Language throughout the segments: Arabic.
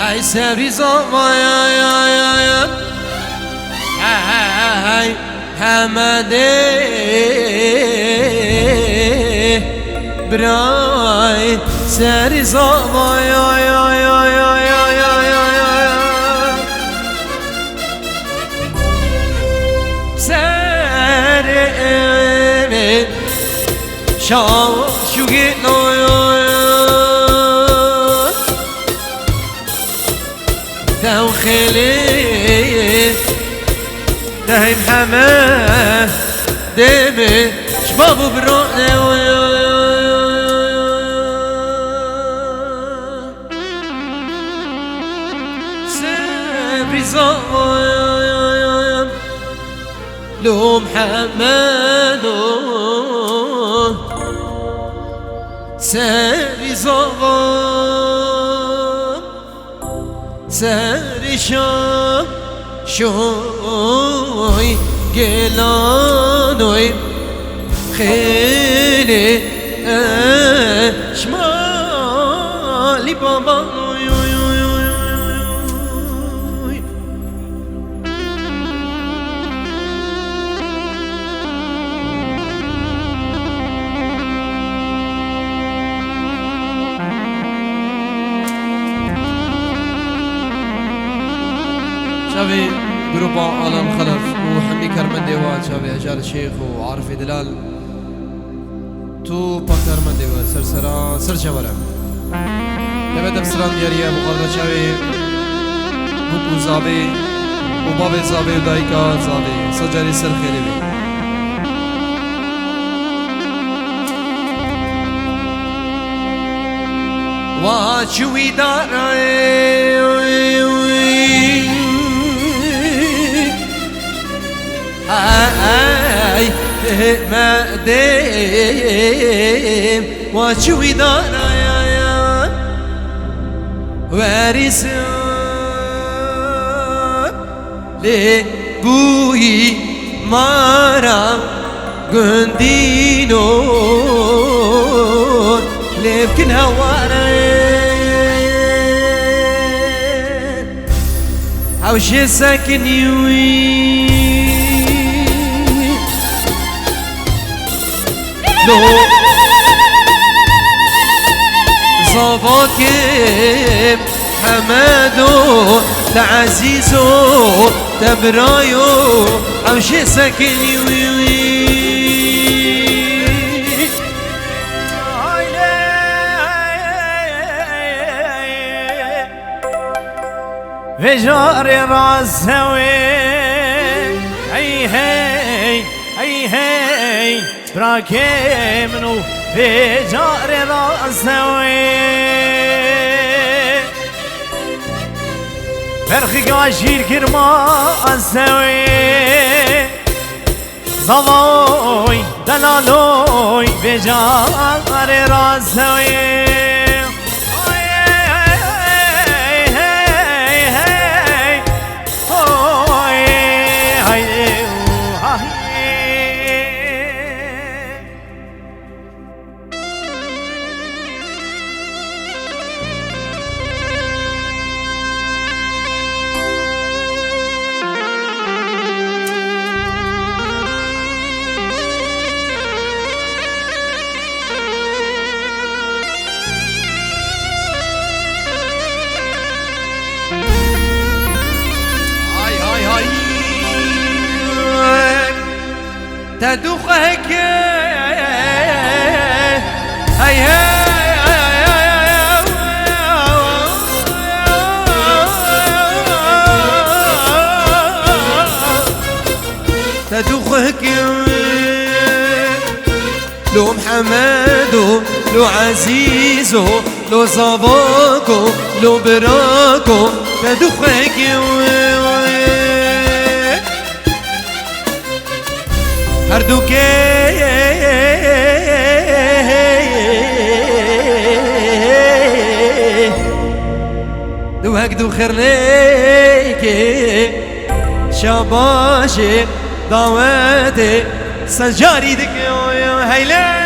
هاي سبري زوايا يا يا يا هاي حمدي براي سري زوايا يا يا يا يا يا يا سري شو جينا تو خلي دايم حماه دمي شبابو برؤنا سبري زوايا لو محمد سبري زوايا سري شوي جلانوي خيلي شمالي بابا شافي جروبا آلان خلف وحمي كرمنديوان شافي أجال الشيخ وعارفي دلال تو با كرمنديوان سرسران سر جوالة لبدا بسران دياريا مقارنة شافي بوكو زابي وبابي زابي ودايكا زابي سجاري سر خيري بي واشوي داري هاي ما ديم وشوي دانا يا وارث لبوي مارا قندينو لبكن هوارين عوش ساكن يوي لو صفاكم حمادو تعزيزو تبرايو عوشي ساكن يوي فجاري راسوي هي هي هي هي براكي منو فجاري راسوي فرخي قاشير كرما اسوي زواي دلالوي فجاري راسوي تدوخك هاي تدوخك لو محمدو لو عزيزو لو صباكو لو براكو تدوخك هردوكي دو هكدو خير ليكي شاباشي دعواتي سجاري دك هيلا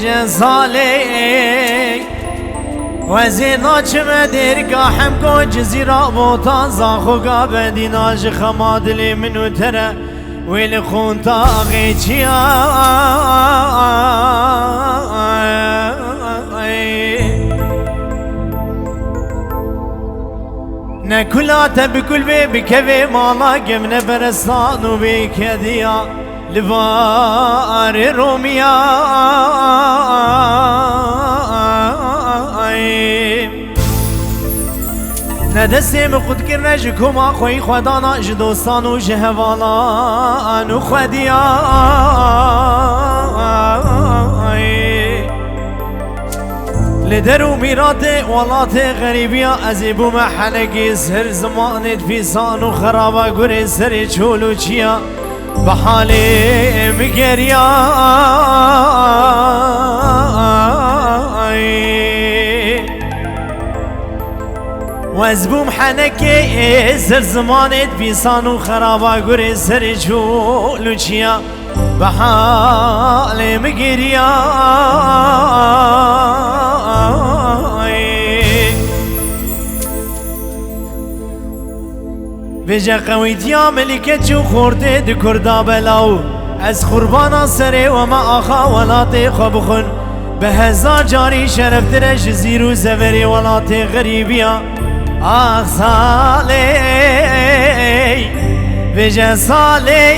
بجن صالي وزينا چمه درگاه هم کو جزیرا بوتان زاخو گابه دیناج خماد لی منو تره ویل خون تاغی چیا نکلات بکل بی بکوی مالا گمنه برستانو بی کدیا لبار رومیا ندستیم خود کرنه جکوما خوی خودانا جدوستانو جهوالانو خودیا لدرو میرات ولات غریبیا ازیبو محنگی سر زمانت فیسانو خرابا گره سر چولو چیا بحالی مگریا وزبوم حنكي سر زمانت بيسانو خرابا قري سر جولو چيا بحالي مقريا بجا قويت يا ملكة جو خورده دي كردا بلاو از قربانا سري وما آخا ولا تيخو بخن بهزار جاري شرف درج زيرو زوري ولا تي غريبيا آخ صالي بجا صالي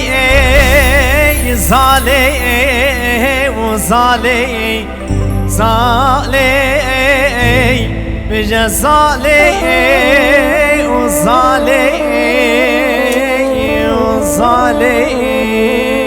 صالي وصالي صالي بجا صالي وصالي وصالي